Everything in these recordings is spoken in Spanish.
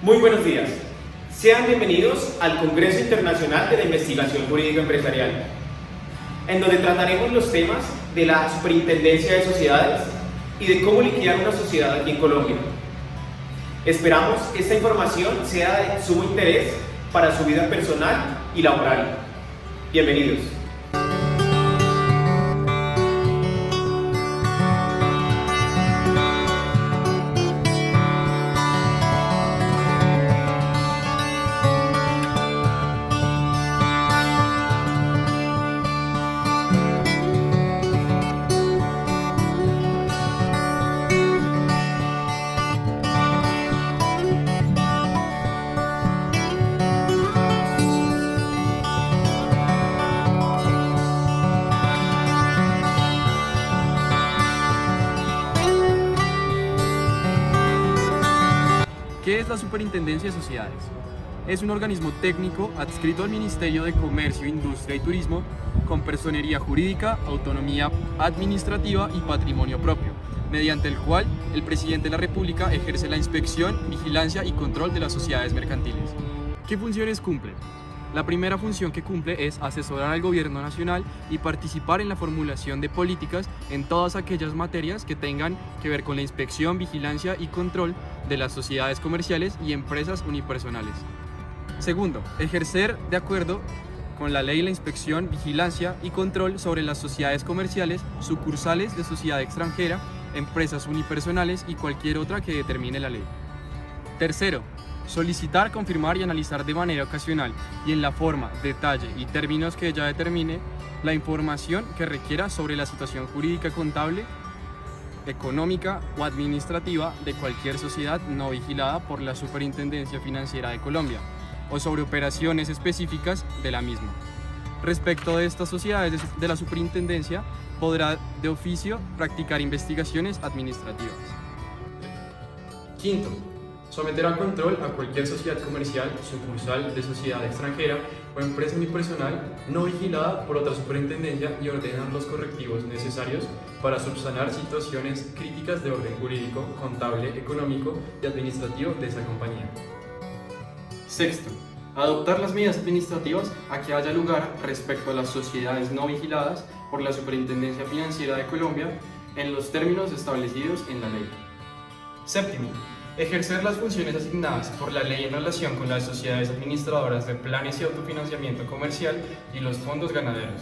Muy buenos días. Sean bienvenidos al Congreso Internacional de la Investigación Jurídica Empresarial, en donde trataremos los temas de la Superintendencia de Sociedades y de cómo liquidar una sociedad aquí en Colombia. Esperamos que esta información sea de sumo interés para su vida personal y laboral. Bienvenidos. ¿Qué es la Superintendencia de Sociedades? Es un organismo técnico adscrito al Ministerio de Comercio, Industria y Turismo con personería jurídica, autonomía administrativa y patrimonio propio, mediante el cual el presidente de la República ejerce la inspección, vigilancia y control de las sociedades mercantiles. ¿Qué funciones cumple? La primera función que cumple es asesorar al gobierno nacional y participar en la formulación de políticas en todas aquellas materias que tengan que ver con la inspección, vigilancia y control de las sociedades comerciales y empresas unipersonales. Segundo, ejercer de acuerdo con la ley la inspección, vigilancia y control sobre las sociedades comerciales, sucursales de sociedad extranjera, empresas unipersonales y cualquier otra que determine la ley. Tercero, solicitar, confirmar y analizar de manera ocasional y en la forma, detalle y términos que ella determine la información que requiera sobre la situación jurídica, contable, económica o administrativa de cualquier sociedad no vigilada por la Superintendencia Financiera de Colombia o sobre operaciones específicas de la misma. Respecto de estas sociedades de la Superintendencia, podrá de oficio practicar investigaciones administrativas. Quinto, someter a control a cualquier sociedad comercial, sucursal de sociedad extranjera o empresa unipersonal no vigilada por otra superintendencia y ordenar los correctivos necesarios para subsanar situaciones críticas de orden jurídico, contable, económico y administrativo de esa compañía. Sexto, adoptar las medidas administrativas a que haya lugar respecto a las sociedades no vigiladas por la Superintendencia Financiera de Colombia en los términos establecidos en la ley. Séptimo, ejercer las funciones asignadas por la ley en relación con las sociedades administradoras de planes y autofinanciamiento comercial y los fondos ganaderos.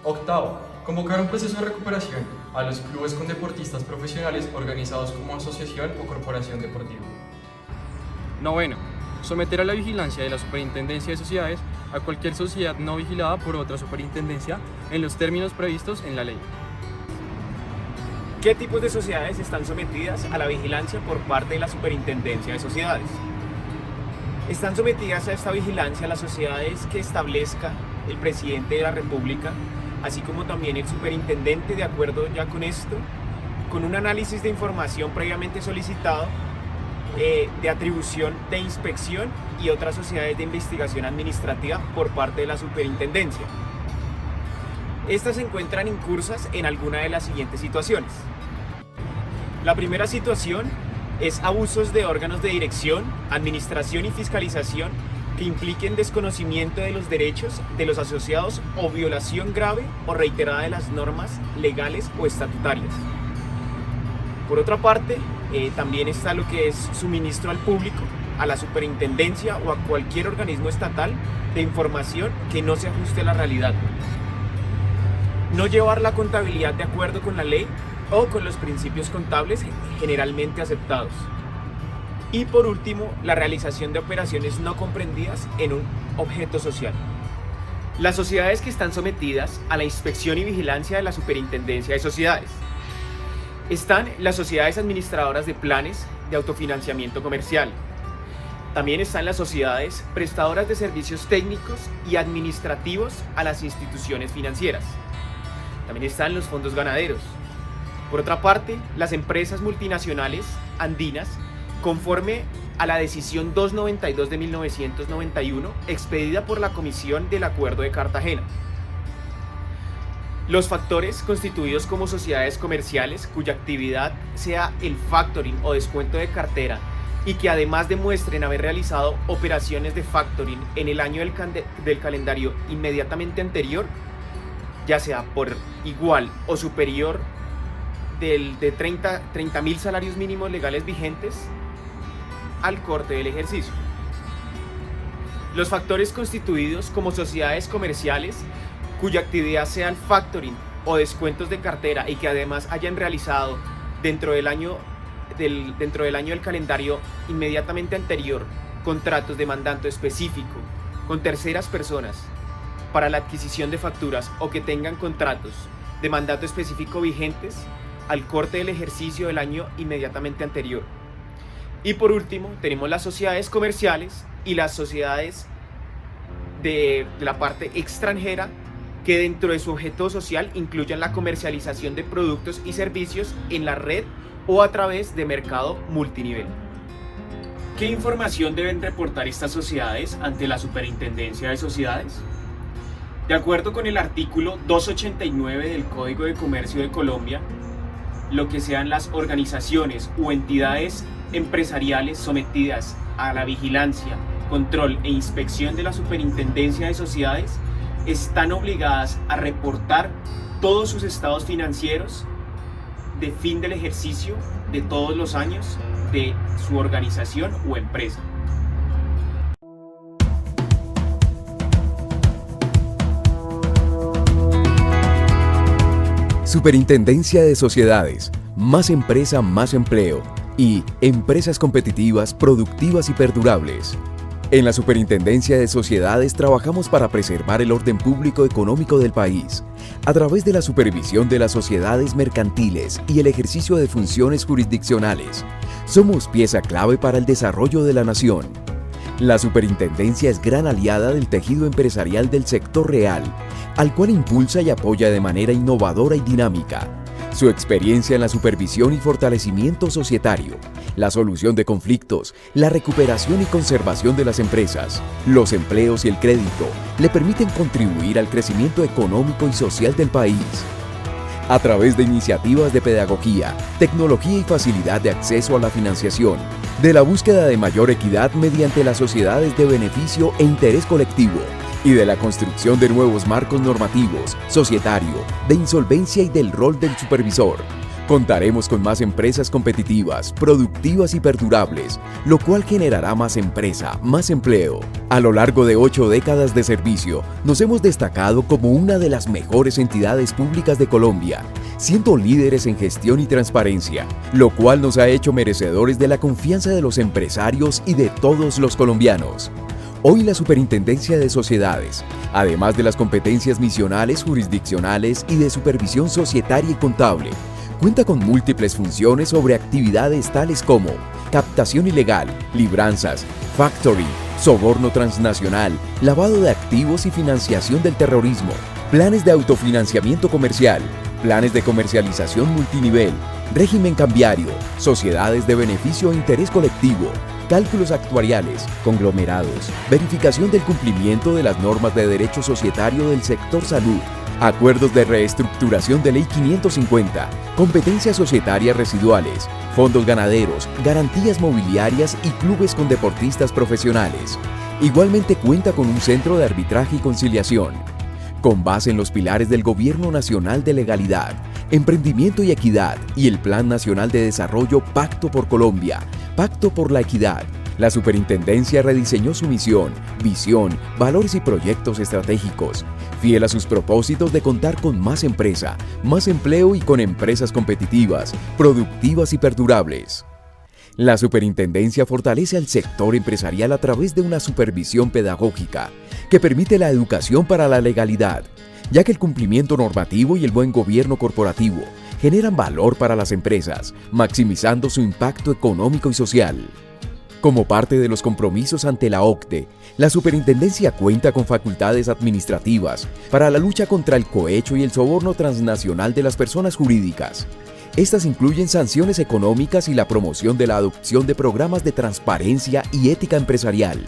Octavo, convocar un proceso de recuperación a los clubes con deportistas profesionales organizados como asociación o corporación deportiva. Noveno, someter a la vigilancia de la Superintendencia de Sociedades a cualquier sociedad no vigilada por otra superintendencia en los términos previstos en la ley. ¿Qué tipos de sociedades están sometidas a la vigilancia por parte de la Superintendencia de Sociedades? Están sometidas a esta vigilancia las sociedades que establezca el presidente de la República, así como también el superintendente, de acuerdo ya con esto, con un análisis de información previamente solicitado, de atribución de inspección y otras sociedades de investigación administrativa por parte de la superintendencia. Estas se encuentran incursas en alguna de las siguientes situaciones. La primera situación es abusos de órganos de dirección, administración y fiscalización que impliquen desconocimiento de los derechos de los asociados o violación grave o reiterada de las normas legales o estatutarias. Por otra parte, también está lo que es suministro al público, a la superintendencia o a cualquier organismo estatal de información que no se ajuste a la realidad. No llevar la contabilidad de acuerdo con la ley o con los principios contables generalmente aceptados. Y por último, la realización de operaciones no comprendidas en un objeto social. Las sociedades que están sometidas a la inspección y vigilancia de la Superintendencia de Sociedades. Están las sociedades administradoras de planes de autofinanciamiento comercial. También están las sociedades prestadoras de servicios técnicos y administrativos a las instituciones financieras. También están los fondos ganaderos. Por otra parte, las empresas multinacionales andinas, conforme a la decisión 292 de 1991, expedida por la Comisión del Acuerdo de Cartagena. Los factores constituidos como sociedades comerciales cuya actividad sea el factoring o descuento de cartera y que además demuestren haber realizado operaciones de factoring en el año del calendario inmediatamente anterior, ya sea por igual o superior de 30.000 salarios mínimos legales vigentes al corte del ejercicio. Los factores constituidos como sociedades comerciales cuya actividad sea el factoring o descuentos de cartera y que además hayan realizado dentro del año del calendario inmediatamente anterior contratos de mandato específico con terceras personas para la adquisición de facturas o que tengan contratos de mandato específico vigentes al corte del ejercicio del año inmediatamente anterior. Y por último, tenemos las sociedades comerciales y las sociedades de la parte extranjera que dentro de su objeto social incluyan la comercialización de productos y servicios en la red o a través de mercado multinivel. ¿Qué información deben reportar estas sociedades ante la Superintendencia de Sociedades? De acuerdo con el artículo 289 del Código de Comercio de Colombia, lo que sean las organizaciones u entidades empresariales sometidas a la vigilancia, control e inspección de la Superintendencia de Sociedades están obligadas a reportar todos sus estados financieros de fin del ejercicio de todos los años de su organización o empresa. Superintendencia de Sociedades, más empresa, más empleo y empresas competitivas, productivas y perdurables. En la Superintendencia de Sociedades trabajamos para preservar el orden público económico del país, a través de la supervisión de las sociedades mercantiles y el ejercicio de funciones jurisdiccionales. Somos pieza clave para el desarrollo de la nación. La Superintendencia es gran aliada del tejido empresarial del sector real, al cual impulsa y apoya de manera innovadora y dinámica. Su experiencia en la supervisión y fortalecimiento societario, la solución de conflictos, la recuperación y conservación de las empresas, los empleos y el crédito le permiten contribuir al crecimiento económico y social del país. A través de iniciativas de pedagogía, tecnología y facilidad de acceso a la financiación, de la búsqueda de mayor equidad mediante las sociedades de beneficio e interés colectivo, y de la construcción de nuevos marcos normativos, societario, de insolvencia y del rol del supervisor. Contaremos con más empresas competitivas, productivas y perdurables, lo cual generará más empresa, más empleo. A lo largo de 8 décadas de servicio, nos hemos destacado como una de las mejores entidades públicas de Colombia, siendo líderes en gestión y transparencia, lo cual nos ha hecho merecedores de la confianza de los empresarios y de todos los colombianos. Hoy la Superintendencia de Sociedades, además de las competencias misionales, jurisdiccionales y de supervisión societaria y contable, cuenta con múltiples funciones sobre actividades tales como captación ilegal, libranzas, factoring, soborno transnacional, lavado de activos y financiación del terrorismo, planes de autofinanciamiento comercial, planes de comercialización multinivel, régimen cambiario, sociedades de beneficio e interés colectivo, cálculos actuariales, conglomerados, verificación del cumplimiento de las normas de derecho societario del sector salud, acuerdos de reestructuración de Ley 550, competencias societarias residuales, fondos ganaderos, garantías mobiliarias y clubes con deportistas profesionales. Igualmente cuenta con un centro de arbitraje y conciliación. Con base en los pilares del Gobierno Nacional de Legalidad, Emprendimiento y Equidad y el Plan Nacional de Desarrollo Pacto por Colombia, Pacto por la Equidad, la Superintendencia rediseñó su misión, visión, valores y proyectos estratégicos, fiel a sus propósitos de contar con más empresa, más empleo y con empresas competitivas, productivas y perdurables. La Superintendencia fortalece al sector empresarial a través de una supervisión pedagógica que permite la educación para la legalidad, ya que el cumplimiento normativo y el buen gobierno corporativo generan valor para las empresas, maximizando su impacto económico y social. Como parte de los compromisos ante la OCDE, la Superintendencia cuenta con facultades administrativas para la lucha contra el cohecho y el soborno transnacional de las personas jurídicas. Estas incluyen sanciones económicas y la promoción de la adopción de programas de transparencia y ética empresarial.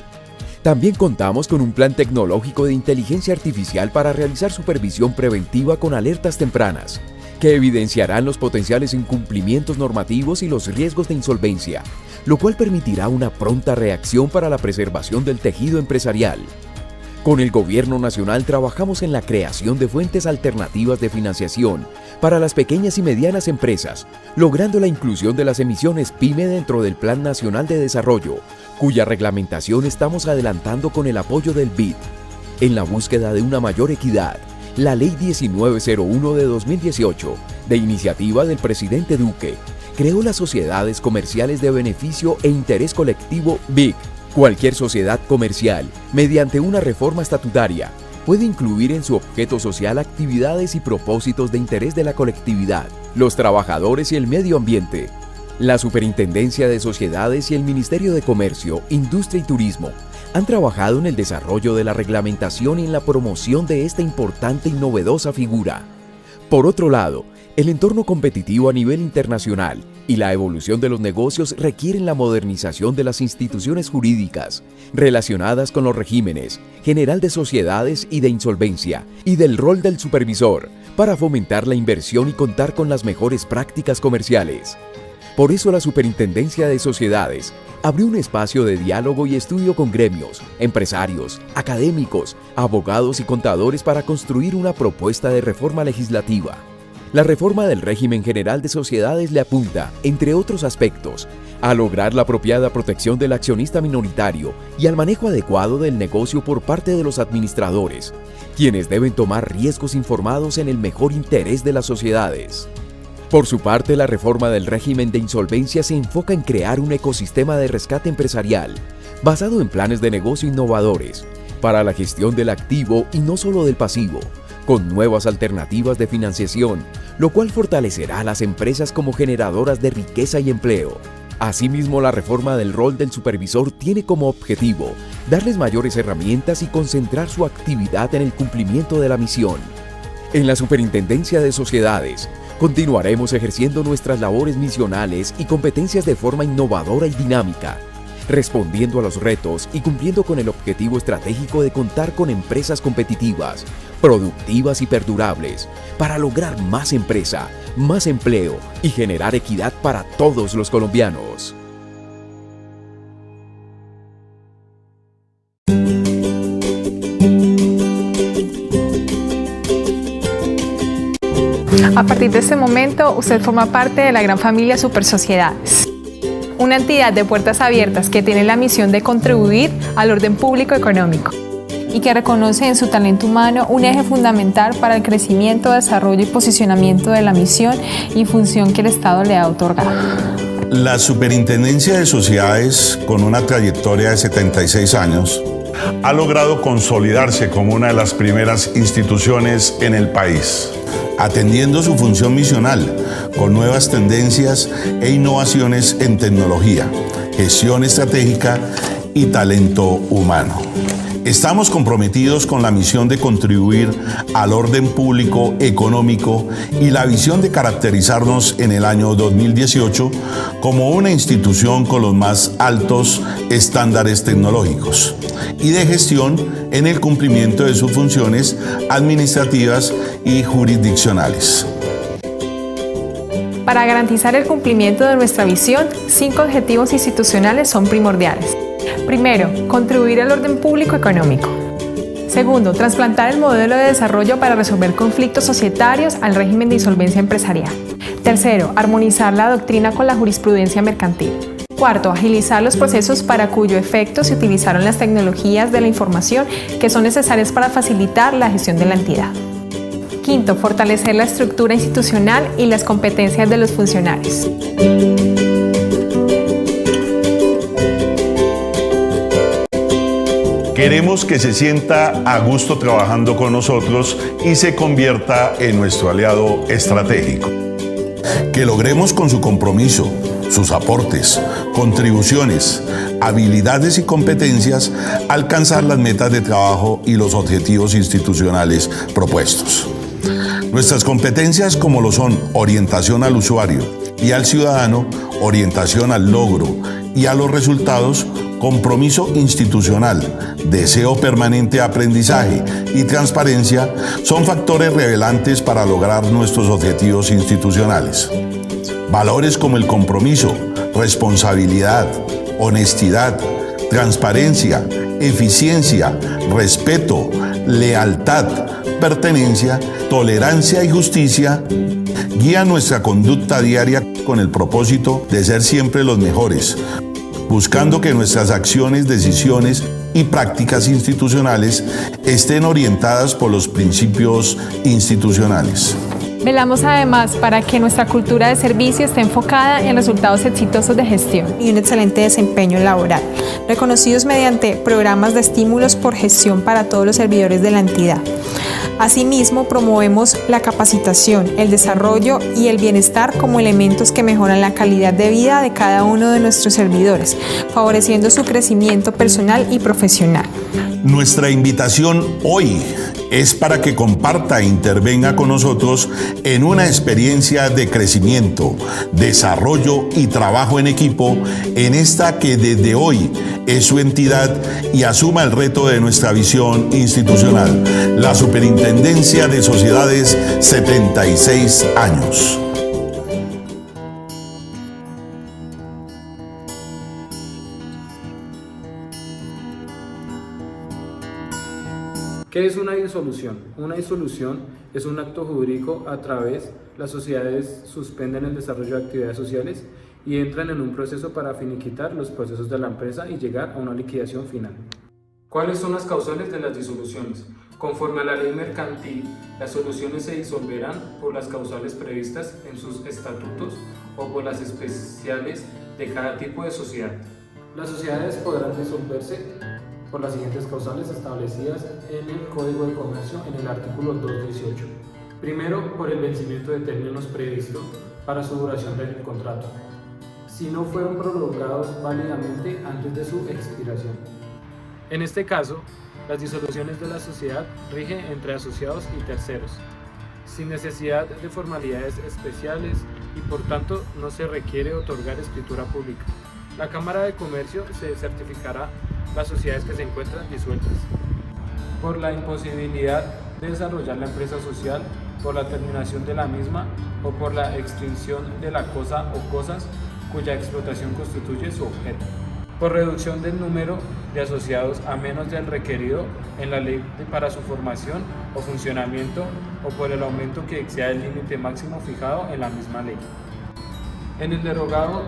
También contamos con un plan tecnológico de inteligencia artificial para realizar supervisión preventiva con alertas tempranas, que evidenciarán los potenciales incumplimientos normativos y los riesgos de insolvencia, lo cual permitirá una pronta reacción para la preservación del tejido empresarial. Con el Gobierno Nacional trabajamos en la creación de fuentes alternativas de financiación para las pequeñas y medianas empresas, logrando la inclusión de las emisiones PYME dentro del Plan Nacional de Desarrollo, cuya reglamentación estamos adelantando con el apoyo del BID. En la búsqueda de una mayor equidad, la Ley 1901 de 2018, de iniciativa del presidente Duque, creó las Sociedades Comerciales de Beneficio e Interés Colectivo BIC. Cualquier sociedad comercial, mediante una reforma estatutaria, puede incluir en su objeto social actividades y propósitos de interés de la colectividad, los trabajadores y el medio ambiente. La Superintendencia de Sociedades y el Ministerio de Comercio, Industria y Turismo han trabajado en el desarrollo de la reglamentación y en la promoción de esta importante y novedosa figura. Por otro lado, el entorno competitivo a nivel internacional y la evolución de los negocios requieren la modernización de las instituciones jurídicas relacionadas con los regímenes general de sociedades y de insolvencia y del rol del supervisor para fomentar la inversión y contar con las mejores prácticas comerciales. Por eso la Superintendencia de Sociedades abrió un espacio de diálogo y estudio con gremios, empresarios, académicos, abogados y contadores para construir una propuesta de reforma legislativa. La reforma del régimen general de sociedades le apunta, entre otros aspectos, a lograr la apropiada protección del accionista minoritario y al manejo adecuado del negocio por parte de los administradores, quienes deben tomar riesgos informados en el mejor interés de las sociedades. Por su parte, la reforma del régimen de insolvencia se enfoca en crear un ecosistema de rescate empresarial basado en planes de negocio innovadores para la gestión del activo y no solo del pasivo, con nuevas alternativas de financiación, lo cual fortalecerá a las empresas como generadoras de riqueza y empleo. Asimismo, la reforma del rol del supervisor tiene como objetivo darles mayores herramientas y concentrar su actividad en el cumplimiento de la misión. En la Superintendencia de Sociedades, continuaremos ejerciendo nuestras labores misionales y competencias de forma innovadora y dinámica, respondiendo a los retos y cumpliendo con el objetivo estratégico de contar con empresas competitivas, productivas y perdurables, para lograr más empresa, más empleo y generar equidad para todos los colombianos. A partir de este momento, usted forma parte de la gran familia Super Sociedades, una entidad de puertas abiertas que tiene la misión de contribuir al orden público económico y que reconoce en su talento humano un eje fundamental para el crecimiento, desarrollo y posicionamiento de la misión y función que el Estado le ha otorgado. La Superintendencia de Sociedades, con una trayectoria de 76 años, ha logrado consolidarse como una de las primeras instituciones en el país, atendiendo su función misional con nuevas tendencias e innovaciones en tecnología, gestión estratégica y talento humano. Estamos comprometidos con la misión de contribuir al orden público económico y la visión de caracterizarnos en el año 2018 como una institución con los más altos estándares tecnológicos y de gestión en el cumplimiento de sus funciones administrativas y jurisdiccionales. Para garantizar el cumplimiento de nuestra visión, 5 objetivos institucionales son primordiales. Primero, contribuir al orden público económico. Segundo, trasplantar el modelo de desarrollo para resolver conflictos societarios al régimen de insolvencia empresarial. Tercero, armonizar la doctrina con la jurisprudencia mercantil. Cuarto, agilizar los procesos para cuyo efecto se utilizaron las tecnologías de la información que son necesarias para facilitar la gestión de la entidad. Quinto, fortalecer la estructura institucional y las competencias de los funcionarios. Queremos que se sienta a gusto trabajando con nosotros y se convierta en nuestro aliado estratégico. Que logremos con su compromiso, sus aportes, contribuciones, habilidades y competencias alcanzar las metas de trabajo y los objetivos institucionales propuestos. Nuestras competencias, como lo son orientación al usuario y al ciudadano, orientación al logro y a los resultados, compromiso institucional, deseo permanente de aprendizaje y transparencia son factores revelantes para lograr nuestros objetivos institucionales. Valores como el compromiso, responsabilidad, honestidad, transparencia, eficiencia, respeto, lealtad, pertenencia, tolerancia y justicia guían nuestra conducta diaria con el propósito de ser siempre los mejores, buscando que nuestras acciones, decisiones y prácticas institucionales estén orientadas por los principios institucionales. Velamos además para que nuestra cultura de servicio esté enfocada en resultados exitosos de gestión y un excelente desempeño laboral, reconocidos mediante programas de estímulos por gestión para todos los servidores de la entidad. Asimismo, promovemos la capacitación, el desarrollo y el bienestar como elementos que mejoran la calidad de vida de cada uno de nuestros servidores, favoreciendo su crecimiento personal y profesional. Nuestra invitación hoy es para que comparta e intervenga con nosotros en una experiencia de crecimiento, desarrollo y trabajo en equipo en esta que desde hoy es su entidad y asuma el reto de nuestra visión institucional, la Superintendencia de Sociedades 76 años. ¿Qué es una disolución? Una disolución es un acto jurídico a través las sociedades suspenden el desarrollo de actividades sociales y entran en un proceso para finiquitar los procesos de la empresa y llegar a una liquidación final. ¿Cuáles son las causales de las disoluciones? Conforme a la ley mercantil, las soluciones se disolverán por las causales previstas en sus estatutos o por las especiales de cada tipo de sociedad. Las sociedades podrán disolverse por las siguientes causales establecidas en el Código de Comercio en el artículo 218. Primero, por el vencimiento de términos previstos para su duración del contrato, si no fueron prolongados válidamente antes de su expiración. En este caso, las disoluciones de la sociedad rigen entre asociados y terceros, sin necesidad de formalidades especiales y por tanto no se requiere otorgar escritura pública. La Cámara de Comercio se certificará las sociedades que se encuentran disueltas por la imposibilidad de desarrollar la empresa social, por la terminación de la misma o por la extinción de la cosa o cosas cuya explotación constituye su objeto, por reducción del número de asociados a menos del requerido en la ley para su formación o funcionamiento o por el aumento que exceda el límite máximo fijado en la misma ley. En el derogado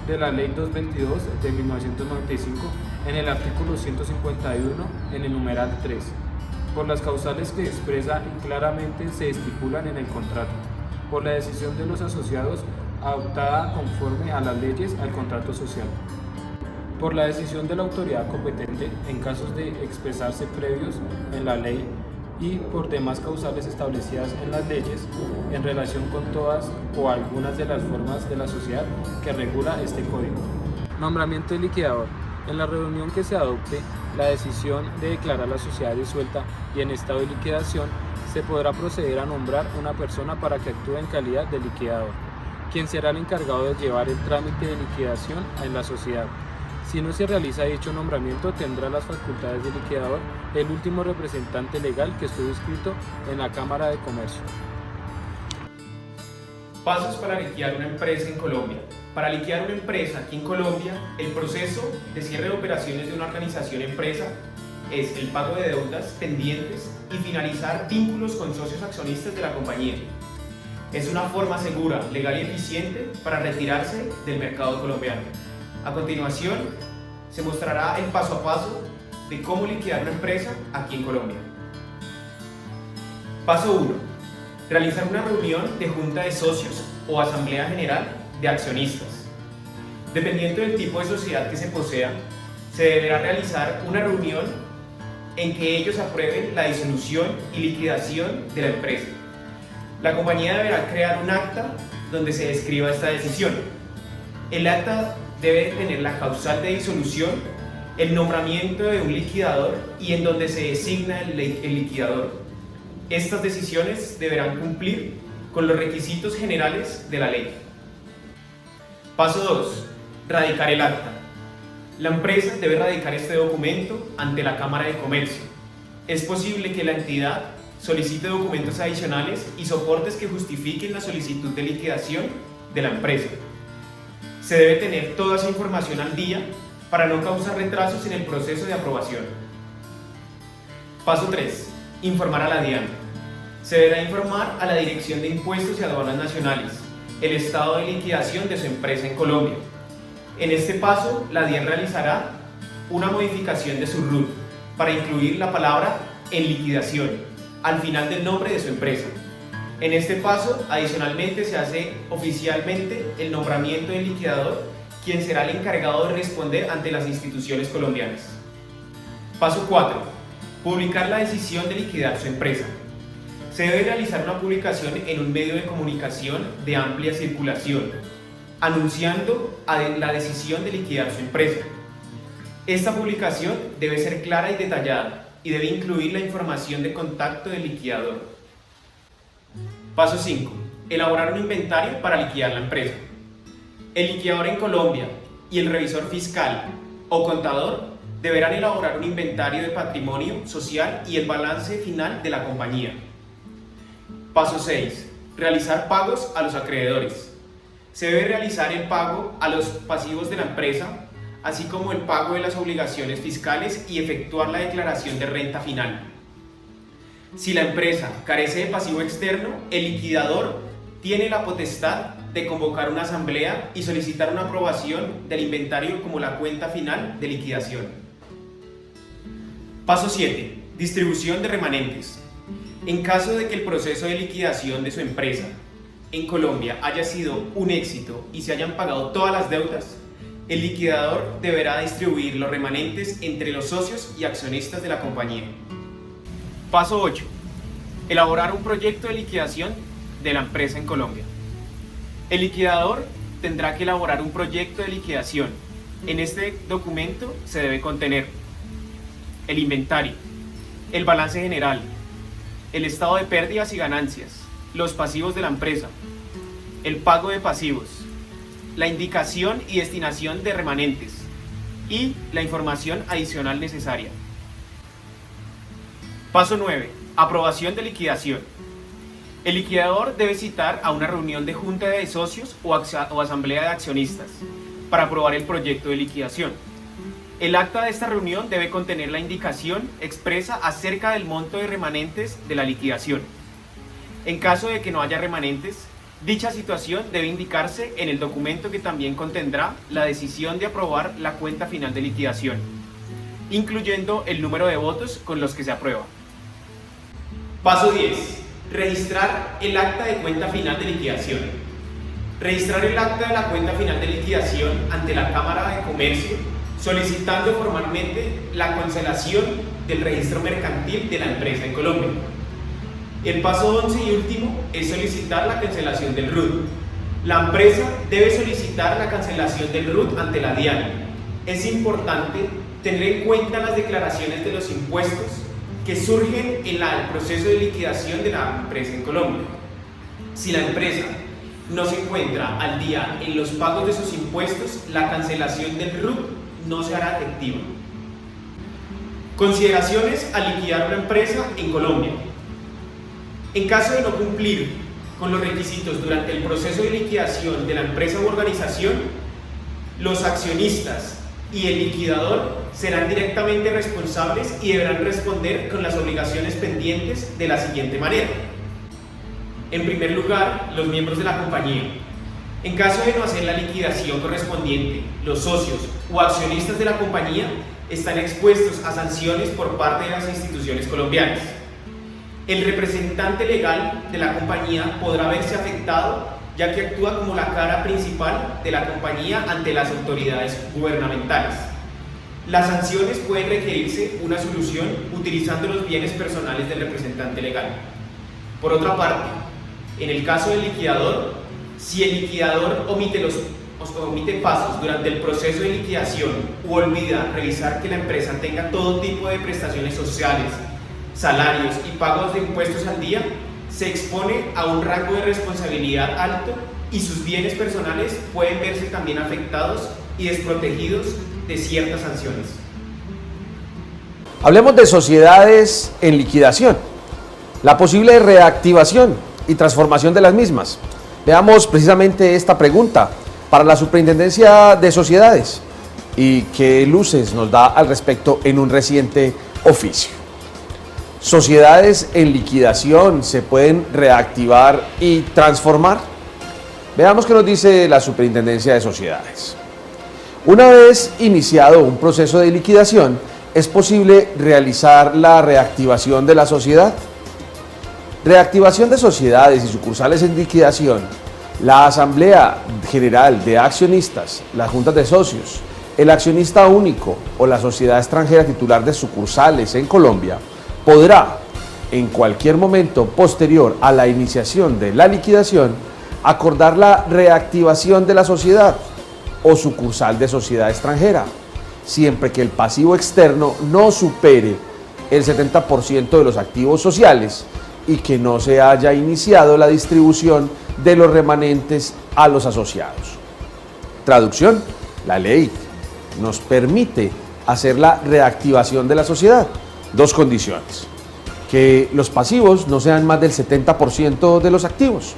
de la Ley 222 de 1995, en el artículo 151, en el numeral 3, por las causales que expresa y claramente se estipulan en el contrato, por la decisión de los asociados adoptada conforme a las leyes al contrato social, por la decisión de la autoridad competente en casos de expresarse previos en la ley y por demás causales establecidas en las leyes en relación con todas o algunas de las formas de la sociedad que regula este código. Nombramiento de liquidador. En la reunión que se adopte la decisión de declarar la sociedad disuelta y en estado de liquidación, se podrá proceder a nombrar una persona para que actúe en calidad de liquidador, quien será el encargado de llevar el trámite de liquidación en la sociedad. Si no se realiza dicho nombramiento, tendrá las facultades de liquidador el último representante legal que estuvo inscrito en la Cámara de Comercio. Pasos para liquidar una empresa en Colombia. Para liquidar una empresa aquí en Colombia, el proceso de cierre de operaciones de una organización empresa es el pago de deudas pendientes y finalizar vínculos con socios accionistas de la compañía. Es una forma segura, legal y eficiente para retirarse del mercado colombiano. A continuación, se mostrará el paso a paso de cómo liquidar una empresa aquí en Colombia. Paso 1. Realizar una reunión de junta de socios o asamblea general de accionistas. Dependiendo del tipo de sociedad que se posea, se deberá realizar una reunión en que ellos aprueben la disolución y liquidación de la empresa. La compañía deberá crear un acta donde se describa esta decisión. El acta debe tener la causal de disolución, el nombramiento de un liquidador y en donde se designa el liquidador. Estas decisiones deberán cumplir con los requisitos generales de la ley. Paso 2. Radicar el acta. La empresa debe radicar este documento ante la Cámara de Comercio. Es posible que la entidad solicite documentos adicionales y soportes que justifiquen la solicitud de liquidación de la empresa. Se debe tener toda esa información al día para no causar retrasos en el proceso de aprobación. Paso 3. Informar a la DIAN. Se deberá informar a la Dirección de Impuestos y Aduanas Nacionales el estado de liquidación de su empresa en Colombia. En este paso, la DIAN realizará una modificación de su RUT para incluir la palabra en liquidación al final del nombre de su empresa. En este paso, adicionalmente, se hace oficialmente el nombramiento del liquidador, quien será el encargado de responder ante las instituciones colombianas. Paso 4. Publicar la decisión de liquidar su empresa. Se debe realizar una publicación en un medio de comunicación de amplia circulación, anunciando la decisión de liquidar su empresa. Esta publicación debe ser clara y detallada y debe incluir la información de contacto del liquidador. Paso 5. Elaborar un inventario para liquidar la empresa. El liquidador en Colombia y el revisor fiscal o contador deberán elaborar un inventario de patrimonio social y el balance final de la compañía. Paso 6. Realizar pagos a los acreedores. Se debe realizar el pago a los pasivos de la empresa, así como el pago de las obligaciones fiscales y efectuar la declaración de renta final. Si la empresa carece de pasivo externo, el liquidador tiene la potestad de convocar una asamblea y solicitar una aprobación del inventario como la cuenta final de liquidación. Paso 7. Distribución de remanentes. En caso de que el proceso de liquidación de su empresa en Colombia haya sido un éxito y se hayan pagado todas las deudas, el liquidador deberá distribuir los remanentes entre los socios y accionistas de la compañía. Paso 8. Elaborar un proyecto de liquidación de la empresa en Colombia. El liquidador tendrá que elaborar un proyecto de liquidación. En este documento se debe contener el inventario, el balance general, el estado de pérdidas y ganancias, los pasivos de la empresa, el pago de pasivos, la indicación y destinación de remanentes y la información adicional necesaria. Paso 9. Aprobación de liquidación. El liquidador debe citar a una reunión de junta de socios o asamblea de accionistas para aprobar el proyecto de liquidación. El acta de esta reunión debe contener la indicación expresa acerca del monto de remanentes de la liquidación. En caso de que no haya remanentes, dicha situación debe indicarse en el documento que también contendrá la decisión de aprobar la cuenta final de liquidación, incluyendo el número de votos con los que se aprueba. Paso 10. Registrar el acta de cuenta final de liquidación. Registrar el acta de la cuenta final de liquidación ante la Cámara de Comercio, solicitando formalmente la cancelación del registro mercantil de la empresa en Colombia. El paso 11 y último es solicitar la cancelación del RUT. La empresa debe solicitar la cancelación del RUT ante la DIAN. Es importante tener en cuenta las declaraciones de los impuestos que surgen en el proceso de liquidación de la empresa en Colombia. Si la empresa no se encuentra al día en los pagos de sus impuestos, la cancelación del RUT no se hará efectiva. Consideraciones al liquidar una empresa en Colombia. En caso de no cumplir con los requisitos durante el proceso de liquidación de la empresa u organización, los accionistas y el liquidador serán directamente responsables y deberán responder con las obligaciones pendientes de la siguiente manera. En primer lugar, los miembros de la compañía. En caso de no hacer la liquidación correspondiente, los socios o accionistas de la compañía están expuestos a sanciones por parte de las instituciones colombianas. El representante legal de la compañía podrá verse afectado, ya que actúa como la cara principal de la compañía ante las autoridades gubernamentales. Las sanciones pueden requerirse una solución utilizando los bienes personales del representante legal. Por otra parte, en el caso del liquidador, si el liquidador omite pasos durante el proceso de liquidación u olvida revisar que la empresa tenga todo tipo de prestaciones sociales, salarios y pagos de impuestos al día, se expone a un rango de responsabilidad alto y sus bienes personales pueden verse también afectados y desprotegidos de ciertas sanciones. Hablemos de sociedades en liquidación, la posible reactivación y transformación de las mismas. Veamos precisamente esta pregunta. para la Superintendencia de Sociedades y qué luces nos da al respecto en un reciente oficio. ¿Sociedades en liquidación se pueden reactivar y transformar? Veamos qué nos dice la Superintendencia de Sociedades. Una vez iniciado un proceso de liquidación, ¿es posible realizar la reactivación de la sociedad? Reactivación de sociedades y sucursales en liquidación. La Asamblea General de Accionistas, las juntas de socios, el accionista único o la sociedad extranjera titular de sucursales en Colombia podrá, en cualquier momento posterior a la iniciación de la liquidación, acordar la reactivación de la sociedad o sucursal de sociedad extranjera, siempre que el pasivo externo no supere el 70% de los activos sociales y que no se haya iniciado la distribución de los remanentes a los asociados. Traducción: la ley nos permite hacer la reactivación de la sociedad. Dos condiciones: que los pasivos no sean más del 70% de los activos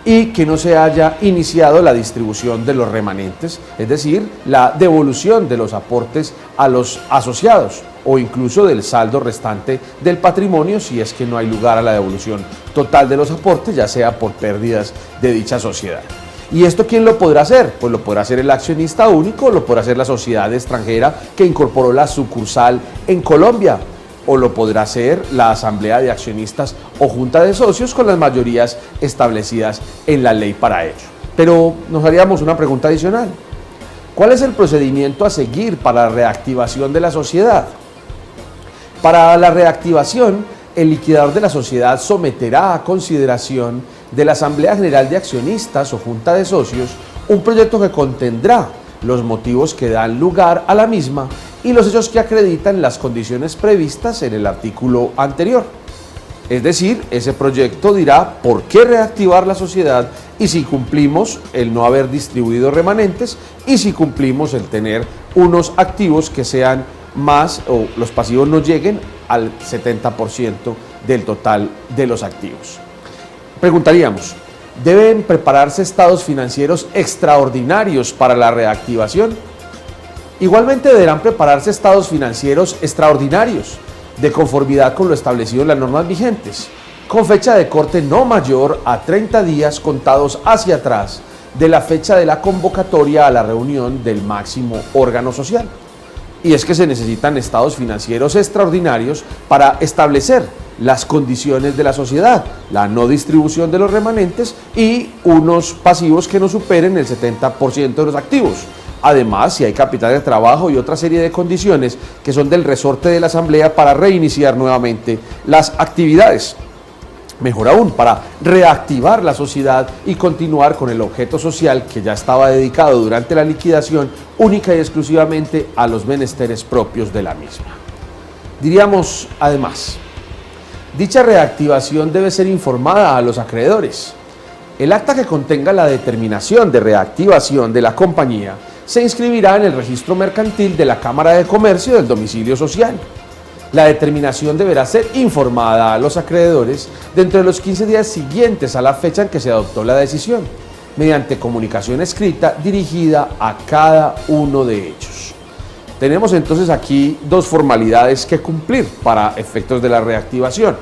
y que no se haya iniciado la distribución de los remanentes, es decir, la devolución de los aportes a los asociados o incluso del saldo restante del patrimonio si es que no hay lugar a la devolución total de los aportes, ya sea por pérdidas de dicha sociedad. ¿Y esto quién lo podrá hacer? Pues lo podrá hacer el accionista único, lo podrá hacer la sociedad extranjera que incorporó la sucursal en Colombia, o lo podrá hacer la asamblea de accionistas o junta de socios con las mayorías establecidas en la ley para ello. Pero nos haríamos una pregunta adicional: ¿cuál es el procedimiento a seguir para la reactivación de la sociedad? Para la reactivación, el liquidador de la sociedad someterá a consideración de la Asamblea General de Accionistas o Junta de Socios un proyecto que contendrá los motivos que dan lugar a la misma y los hechos que acreditan las condiciones previstas en el artículo anterior. Es decir, ese proyecto dirá por qué reactivar la sociedad y si cumplimos el no haber distribuido remanentes y si cumplimos el tener unos activos que sean más o los pasivos no lleguen al 70% del total de los activos. Preguntaríamos: ¿deben prepararse estados financieros extraordinarios para la reactivación? Igualmente deberán prepararse estados financieros extraordinarios de conformidad con lo establecido en las normas vigentes, con fecha de corte no mayor a 30 días contados hacia atrás de la fecha de la convocatoria a la reunión del máximo órgano social. Y es que se necesitan estados financieros extraordinarios para establecer las condiciones de la sociedad, la no distribución de los remanentes y unos pasivos que no superen el 70% de los activos. Además, si hay capital de trabajo y otra serie de condiciones que son del resorte de la Asamblea para reiniciar nuevamente las actividades. Mejor aún, para reactivar la sociedad y continuar con el objeto social que ya estaba dedicado durante la liquidación única y exclusivamente a los menesteres propios de la misma. Diríamos, además, dicha reactivación debe ser informada a los acreedores. El acta que contenga la determinación de reactivación de la compañía se inscribirá en el registro mercantil de la Cámara de Comercio del domicilio social. La determinación deberá ser informada a los acreedores dentro de los 15 días siguientes a la fecha en que se adoptó la decisión, mediante comunicación escrita dirigida a cada uno de ellos. Tenemos entonces aquí dos formalidades que cumplir para efectos de la reactivación: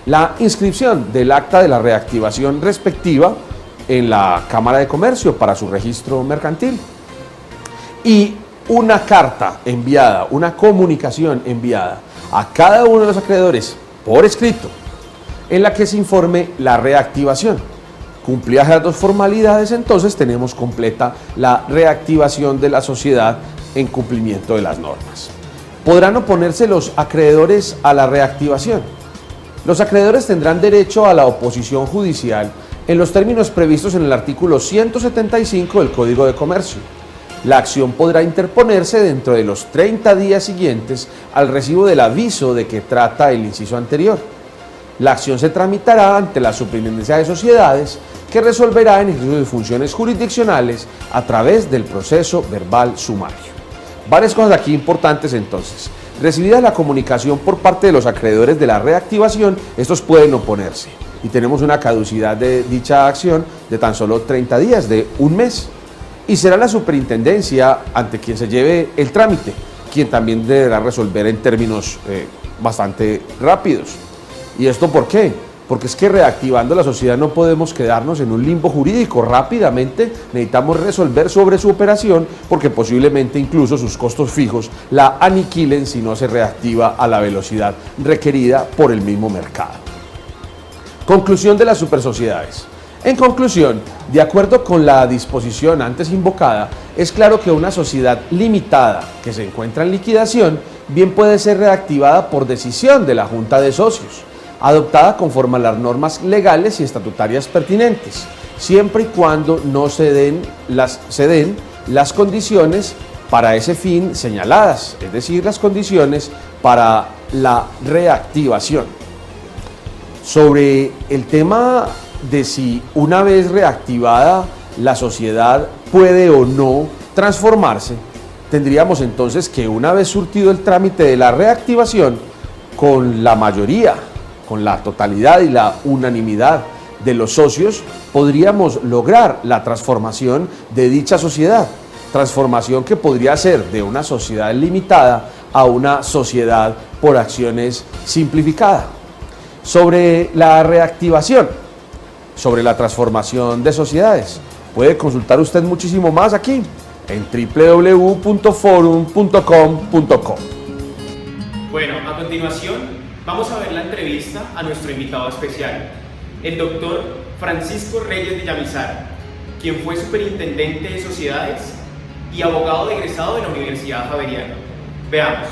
la inscripción del acta de la reactivación respectiva en la Cámara de Comercio para su registro mercantil y una carta enviada, una comunicación enviada a cada uno de los acreedores por escrito en la que se informe la reactivación. Cumplidas las dos formalidades, entonces tenemos completa la reactivación de la sociedad en cumplimiento de las normas. ¿Podrán oponerse los acreedores a la reactivación? Los acreedores tendrán derecho a la oposición judicial en los términos previstos en el artículo 175 del Código de Comercio. La acción podrá interponerse dentro de los 30 días siguientes al recibo del aviso de que trata el inciso anterior. La acción se tramitará ante la Superintendencia de Sociedades, que resolverá en ejercicio de funciones jurisdiccionales a través del proceso verbal sumario. Varias cosas aquí importantes entonces. Recibida la comunicación por parte de los acreedores de la reactivación, estos pueden oponerse y tenemos una caducidad de dicha acción de tan solo 30 días, de un mes. y será la superintendencia ante quien se lleve el trámite, quien también deberá resolver en términos bastante rápidos. ¿Y esto por qué? Porque es que reactivando la sociedad no podemos quedarnos en un limbo jurídico. Rápidamente necesitamos resolver sobre su operación, porque posiblemente incluso sus costos fijos la aniquilen si no se reactiva a la velocidad requerida por el mismo mercado. Conclusión de las supersociedades. En conclusión, de acuerdo con la disposición antes invocada, es claro que una sociedad limitada que se encuentra en liquidación bien puede ser reactivada por decisión de la Junta de Socios, adoptada conforme a las normas legales y estatutarias pertinentes, siempre y cuando no se den las condiciones para ese fin señaladas, es decir, las condiciones para la reactivación. Sobre el tema de si una vez reactivada la sociedad puede o no transformarse, tendríamos entonces que una vez surtido el trámite de la reactivación, con la mayoría, con la totalidad y la unanimidad de los socios, podríamos lograr la transformación de dicha sociedad, transformación que podría ser de una sociedad limitada a una sociedad por acciones simplificada. Sobre la reactivación, sobre la transformación de sociedades, puede consultar usted muchísimo más aquí en www.forum.com.co. Bueno, a continuación vamos a ver la entrevista a nuestro invitado especial, el doctor Francisco Reyes Villamizar, quien fue superintendente de sociedades y abogado egresado de la Universidad Javeriana. Veamos.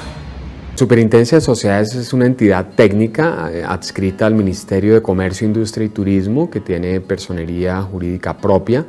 Superintendencia de Sociedades es una entidad técnica adscrita al Ministerio de Comercio, Industria y Turismo, que tiene personería jurídica propia,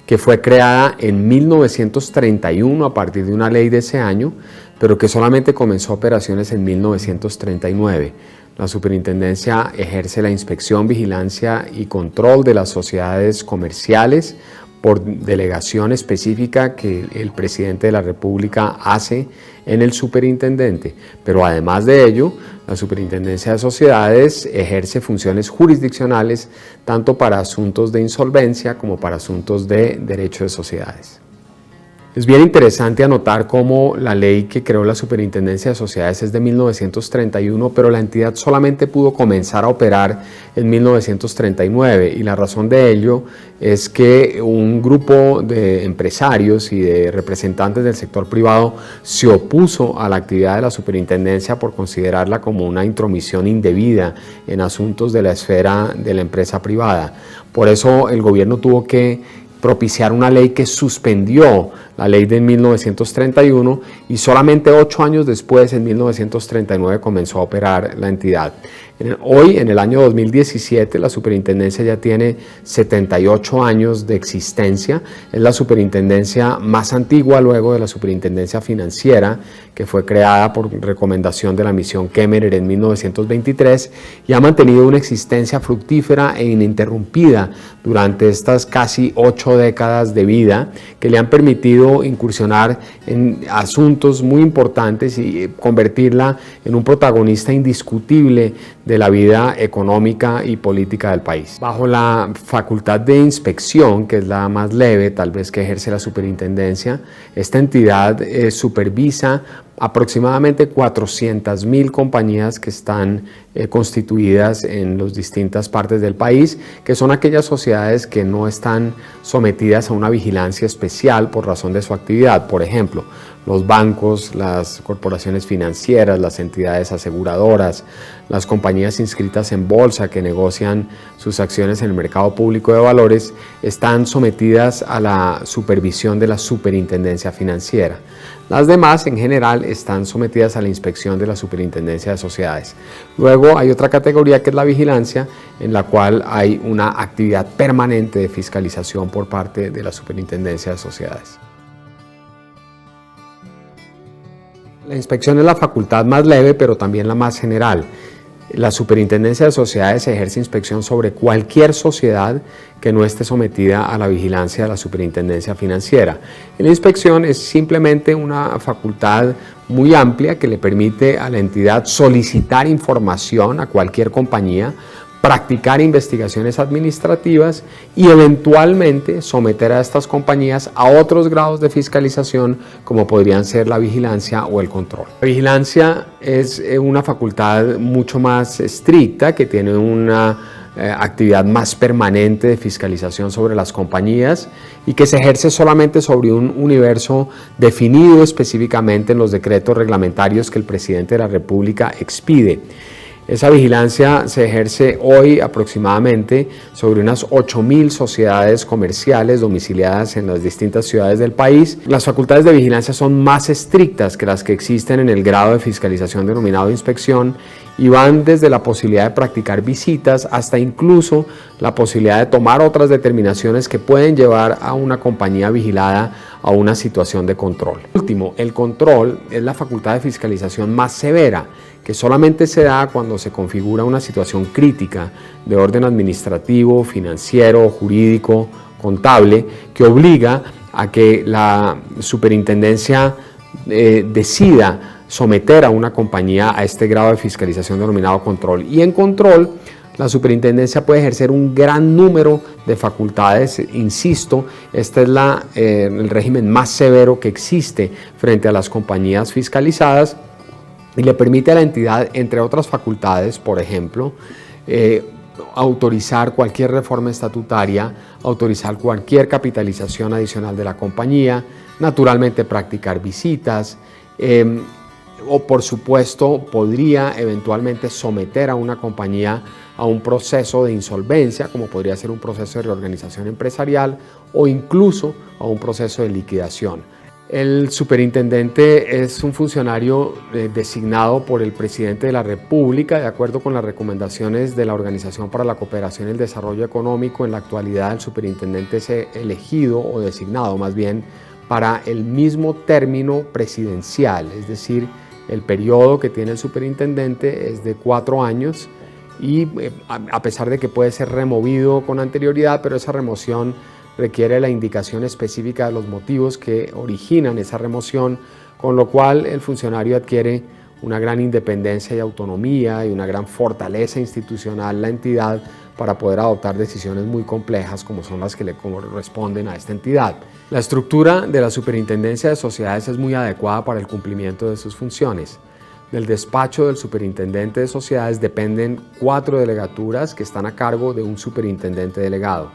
que fue creada en 1931 a partir de una ley de ese año, pero que solamente comenzó operaciones en 1939. La superintendencia ejerce la inspección, vigilancia y control de las sociedades comerciales por delegación específica que el presidente de la República hace en el superintendente. Pero además de ello, la Superintendencia de Sociedades ejerce funciones jurisdiccionales tanto para asuntos de insolvencia como para asuntos de derecho de sociedades. Es bien interesante anotar cómo la ley que creó la Superintendencia de Sociedades es de 1931, pero la entidad solamente pudo comenzar a operar en 1939, y la razón de ello es que un grupo de empresarios y de representantes del sector privado se opuso a la actividad de la Superintendencia por considerarla como una intromisión indebida en asuntos de la esfera de la empresa privada. Por eso el gobierno tuvo que propiciar una ley que suspendió la ley de 1931 y solamente 8 años después, en 1939, comenzó a operar la entidad. Hoy, en el año 2017, la superintendencia ya tiene 78 años de existencia. Es la superintendencia más antigua luego de la superintendencia financiera, que fue creada por recomendación de la misión Kemmerer en 1923 y ha mantenido una existencia fructífera e ininterrumpida durante estas casi 8 décadas de vida, que le han permitido incursionar en asuntos muy importantes y convertirla en un protagonista indiscutible de la vida económica y política del país. Bajo la facultad de inspección, que es la más leve tal vez que ejerce la superintendencia, esta entidad supervisa aproximadamente 400.000 compañías que están constituidas en las distintas partes del país, que son aquellas sociedades que no están sometidas a una vigilancia especial por razón de su actividad. Por ejemplo, los bancos, las corporaciones financieras, las entidades aseguradoras, las compañías inscritas en bolsa que negocian sus acciones en el mercado público de valores, están sometidas a la supervisión de la superintendencia financiera. Las demás, en general, están sometidas a la inspección de la Superintendencia de Sociedades. Luego hay otra categoría que es la vigilancia, en la cual hay una actividad permanente de fiscalización por parte de la Superintendencia de Sociedades. La inspección es la facultad más leve, pero también la más general. La Superintendencia de Sociedades ejerce inspección sobre cualquier sociedad que no esté sometida a la vigilancia de la Superintendencia Financiera. La inspección es simplemente una facultad muy amplia que le permite a la entidad solicitar información a cualquier compañía practicar investigaciones administrativas y eventualmente someter a estas compañías a otros grados de fiscalización como podrían ser la vigilancia o el control. La vigilancia es una facultad mucho más estricta que tiene una actividad más permanente de fiscalización sobre las compañías y que se ejerce solamente sobre un universo definido específicamente en los decretos reglamentarios que el presidente de la República expide. Esa vigilancia se ejerce hoy aproximadamente sobre unas 8.000 sociedades comerciales domiciliadas en las distintas ciudades del país. Las facultades de vigilancia son más estrictas que las que existen en el grado de fiscalización denominado inspección y van desde la posibilidad de practicar visitas hasta incluso la posibilidad de tomar otras determinaciones que pueden llevar a una compañía vigilada a una situación de control. Por último, el control es la facultad de fiscalización más severa, que solamente se da cuando se configura una situación crítica de orden administrativo, financiero, jurídico, contable, que obliga a que la superintendencia decida someter a una compañía a este grado de fiscalización denominado control. Y en control, la superintendencia puede ejercer un gran número de facultades. Insisto, este es el régimen más severo que existe frente a las compañías fiscalizadas y le permite a la entidad, entre otras facultades, por ejemplo, autorizar cualquier reforma estatutaria, autorizar cualquier capitalización adicional de la compañía, naturalmente practicar visitas, o por supuesto podría eventualmente someter a una compañía a un proceso de insolvencia, como podría ser un proceso de reorganización empresarial o incluso a un proceso de liquidación. El superintendente es un funcionario designado por el presidente de la República de acuerdo con las recomendaciones de la Organización para la Cooperación y el Desarrollo Económico. En la actualidad el superintendente es elegido o designado más bien para el mismo término presidencial, es decir, el periodo que tiene el superintendente es de 4 años y a pesar de que puede ser removido con anterioridad, pero esa remoción requiere la indicación específica de los motivos que originan esa remoción, con lo cual el funcionario adquiere una gran independencia y autonomía y una gran fortaleza institucional la entidad para poder adoptar decisiones muy complejas como son las que le corresponden a esta entidad. La estructura de la Superintendencia de Sociedades es muy adecuada para el cumplimiento de sus funciones. Del despacho del Superintendente de Sociedades dependen 4 delegaturas que están a cargo de un superintendente delegado.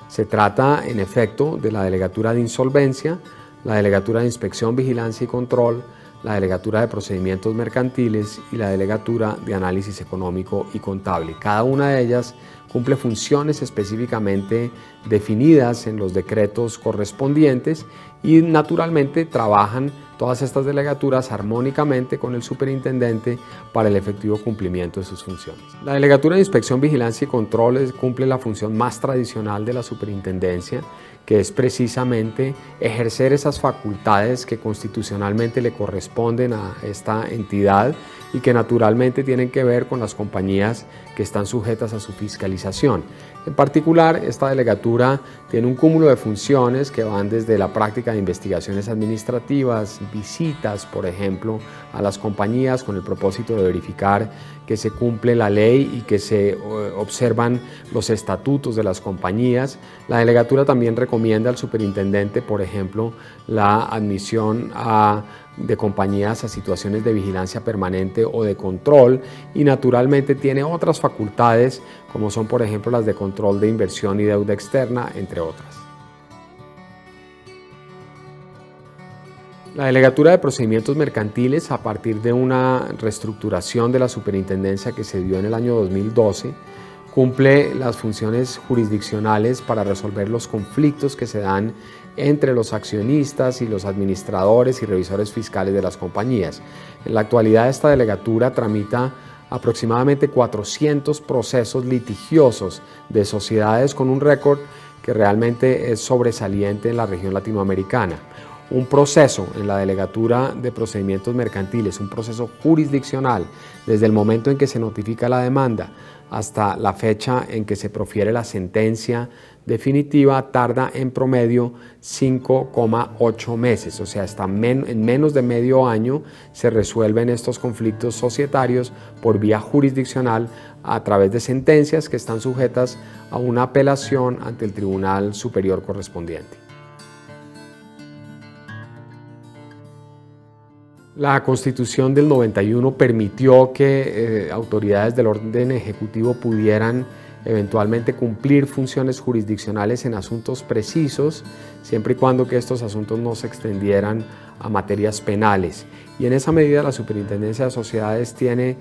Se trata, en efecto, de la Delegatura de Insolvencia, la Delegatura de Inspección, Vigilancia y Control, la Delegatura de Procedimientos Mercantiles y la Delegatura de Análisis Económico y Contable. Cada una de ellas cumple funciones específicamente definidas en los decretos correspondientes y naturalmente trabajan todas estas delegaturas armónicamente con el superintendente para el efectivo cumplimiento de sus funciones. La Delegatura de Inspección, Vigilancia y Control cumple la función más tradicional de la superintendencia, que es precisamente ejercer esas facultades que constitucionalmente le corresponden a esta entidad y que naturalmente tienen que ver con las compañías que están sujetas a su fiscalización. En particular, esta delegatura tiene un cúmulo de funciones que van desde la práctica de investigaciones administrativas, visitas, por ejemplo, a las compañías con el propósito de verificar que se cumple la ley y que se observan los estatutos de las compañías. La delegatura también recomienda al superintendente, por ejemplo, la admisión de compañías a situaciones de vigilancia permanente o de control y naturalmente tiene otras facultades como son por ejemplo las de control de inversión y deuda externa, entre otras. La Delegatura de Procedimientos Mercantiles, a partir de una reestructuración de la superintendencia que se dio en el año 2012, cumple las funciones jurisdiccionales para resolver los conflictos que se dan entre los accionistas y los administradores y revisores fiscales de las compañías. En la actualidad esta delegatura tramita aproximadamente 400 procesos litigiosos de sociedades con un récord que realmente es sobresaliente en la región latinoamericana. un proceso en la Delegatura de Procedimientos Mercantiles, un proceso jurisdiccional, desde el momento en que se notifica la demanda hasta la fecha en que se profiere la sentencia definitiva, tarda en promedio 5,8 meses, o sea, en menos de medio año se resuelven estos conflictos societarios por vía jurisdiccional a través de sentencias que están sujetas a una apelación ante el Tribunal Superior correspondiente. La Constitución del 91 permitió que autoridades del orden ejecutivo pudieran eventualmente cumplir funciones jurisdiccionales en asuntos precisos, siempre y cuando que estos asuntos no se extendieran a materias penales. Y en esa medida la Superintendencia de Sociedades tiene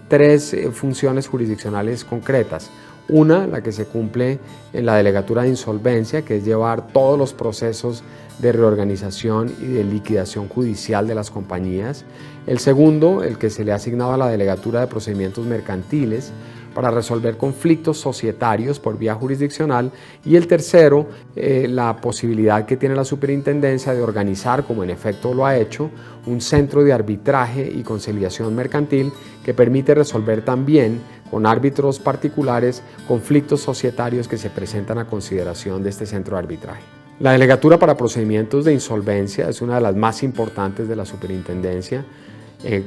tres funciones jurisdiccionales concretas. Una, la que se cumple en la Delegatura de Insolvencia, que es llevar todos los procesos de reorganización y de liquidación judicial de las compañías. El segundo, el que se le ha asignado a la Delegatura de Procedimientos Mercantiles, para resolver conflictos societarios por vía jurisdiccional. Y el tercero, la posibilidad que tiene la Superintendencia de organizar, como en efecto lo ha hecho, un centro de arbitraje y conciliación mercantil que permite resolver también con árbitros particulares conflictos societarios que se presentan a consideración de este centro de arbitraje. La Delegatura para Procedimientos de Insolvencia es una de las más importantes de la Superintendencia.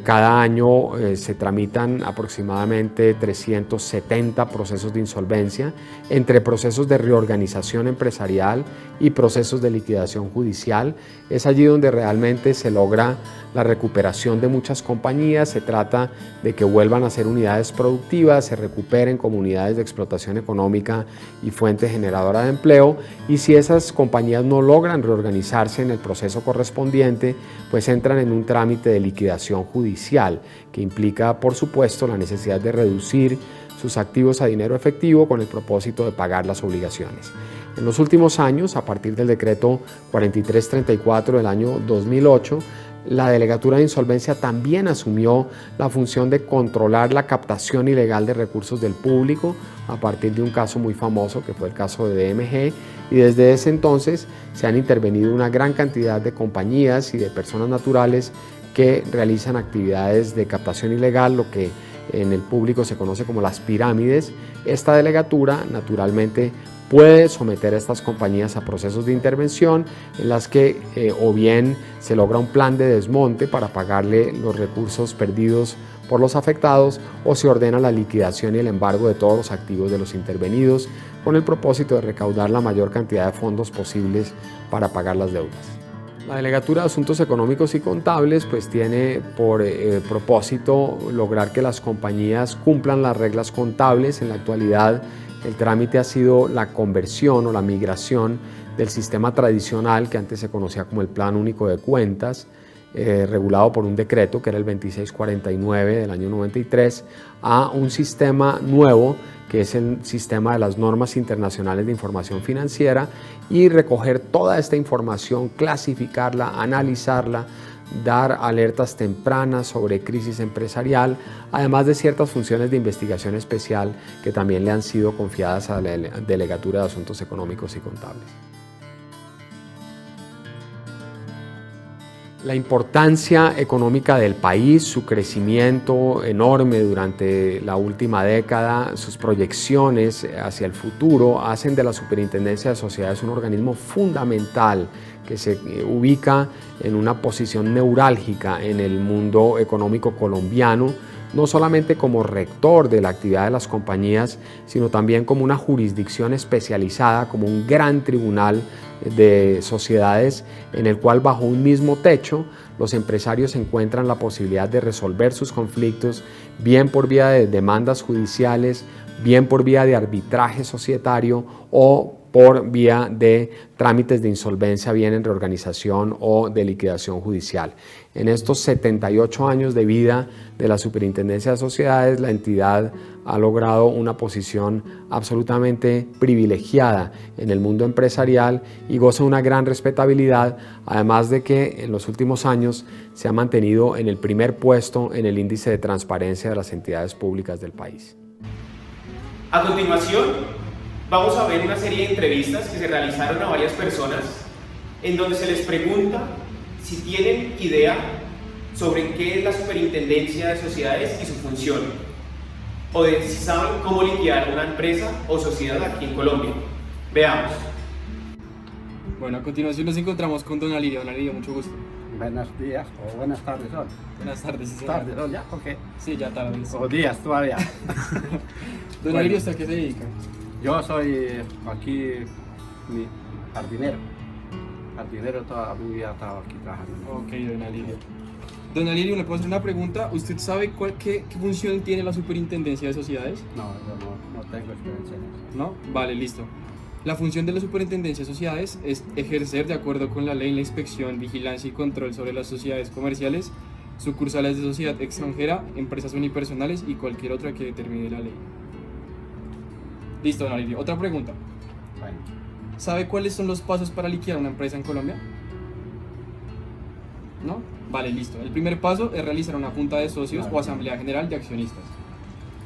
Cada año se tramitan aproximadamente 370 procesos de insolvencia, entre procesos de reorganización empresarial y procesos de liquidación judicial. Es allí donde realmente se logra la recuperación de muchas compañías. Se trata de que vuelvan a ser unidades productivas, se recuperen como unidades de explotación económica y fuente generadora de empleo, y si esas compañías no logran reorganizarse en el proceso correspondiente, pues entran en un trámite de liquidación judicial que implica, por supuesto, la necesidad de reducir sus activos a dinero efectivo con el propósito de pagar las obligaciones. En los últimos años, a partir del decreto 4334 del año 2008, la Delegatura de Insolvencia también asumió la función de controlar la captación ilegal de recursos del público a partir de un caso muy famoso que fue el caso de DMG, y desde ese entonces se han intervenido una gran cantidad de compañías y de personas naturales que realizan actividades de captación ilegal, lo que en el público se conoce como las pirámides. Esta delegatura naturalmente puede someter a estas compañías a procesos de intervención en las que o bien se logra un plan de desmonte para pagarle los recursos perdidos por los afectados, o se ordena la liquidación y el embargo de todos los activos de los intervenidos con el propósito de recaudar la mayor cantidad de fondos posibles para pagar las deudas. La Delegatura de Asuntos Económicos y Contables pues tiene por propósito lograr que las compañías cumplan las reglas contables. En la actualidad el trámite ha sido la conversión o la migración del sistema tradicional que antes se conocía como el Plan Único de Cuentas, regulado por un decreto que era el 2649 del año 93, a un sistema nuevo que es el sistema de las normas internacionales de información financiera, y recoger toda esta información, clasificarla, analizarla, dar alertas tempranas sobre crisis empresarial, además de ciertas funciones de investigación especial que también le han sido confiadas a la Delegatura de Asuntos Económicos y Contables. La importancia económica del país, su crecimiento enorme durante la última década, sus proyecciones hacia el futuro hacen de la Superintendencia de Sociedades un organismo fundamental que se ubica en una posición neurálgica en el mundo económico colombiano, no solamente como rector de la actividad de las compañías, sino también como una jurisdicción especializada, como un gran tribunal de sociedades en el cual, bajo un mismo techo, los empresarios encuentran la posibilidad de resolver sus conflictos, bien por vía de demandas judiciales, bien por vía de arbitraje societario o por vía de trámites de insolvencia, bien en reorganización o de liquidación judicial. En estos 78 años de vida de la Superintendencia de Sociedades, la entidad ha logrado una posición absolutamente privilegiada en el mundo empresarial y goza de una gran respetabilidad, además de que en los últimos años se ha mantenido en el primer puesto en el índice de transparencia de las entidades públicas del país. A continuación, vamos a ver una serie de entrevistas que se realizaron a varias personas en donde se les pregunta si tienen idea sobre qué es la Superintendencia de Sociedades y su función, o de si saben cómo liquidar una empresa o sociedad aquí en Colombia. Veamos. Bueno, a continuación nos encontramos con Don Alirio. Don Alirio, mucho gusto. Buenos días o buenas tardes, ¿no? Buenas tardes, sí, señor. ¿Tardes, no? ¿Ya? ¿Por qué? Sí, ya tarde. O días todavía. Don Alirio, ¿usted a qué se dedica? Yo soy aquí jardinero. Jardinero, toda mi vida he estado aquí trabajando. Ok, Don Alirio. Don Alirio, ¿le puedo hacer una pregunta? ¿Usted sabe qué función tiene la Superintendencia de Sociedades? No, yo no tengo experiencia en eso. ¿No? Vale, listo. La función de la Superintendencia de Sociedades es ejercer, de acuerdo con la ley, la inspección, vigilancia y control sobre las sociedades comerciales, sucursales de sociedad extranjera, empresas unipersonales y cualquier otra que determine la ley. Listo, Don Alirio. Otra pregunta. Bueno, ¿Sabe cuáles son los pasos para liquidar una empresa en Colombia? ¿No? Vale, listo. El primer paso es realizar una junta de socios o asamblea general de accionistas.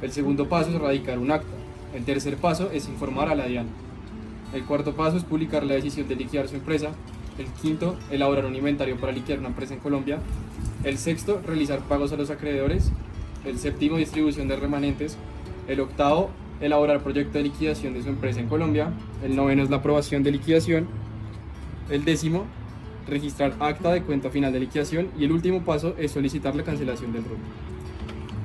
El segundo paso es radicar un acta. El tercer paso es informar a la DIAN. El cuarto paso es publicar la decisión de liquidar su empresa. El quinto, elaborar un inventario para liquidar una empresa en Colombia. El sexto, realizar pagos a los acreedores. El séptimo, distribución de remanentes. El octavo, elaborar proyecto de liquidación de su empresa en Colombia. El noveno es la aprobación de liquidación. El décimo, registrar acta de cuenta final de liquidación. Y el último paso es solicitar la cancelación del RUT.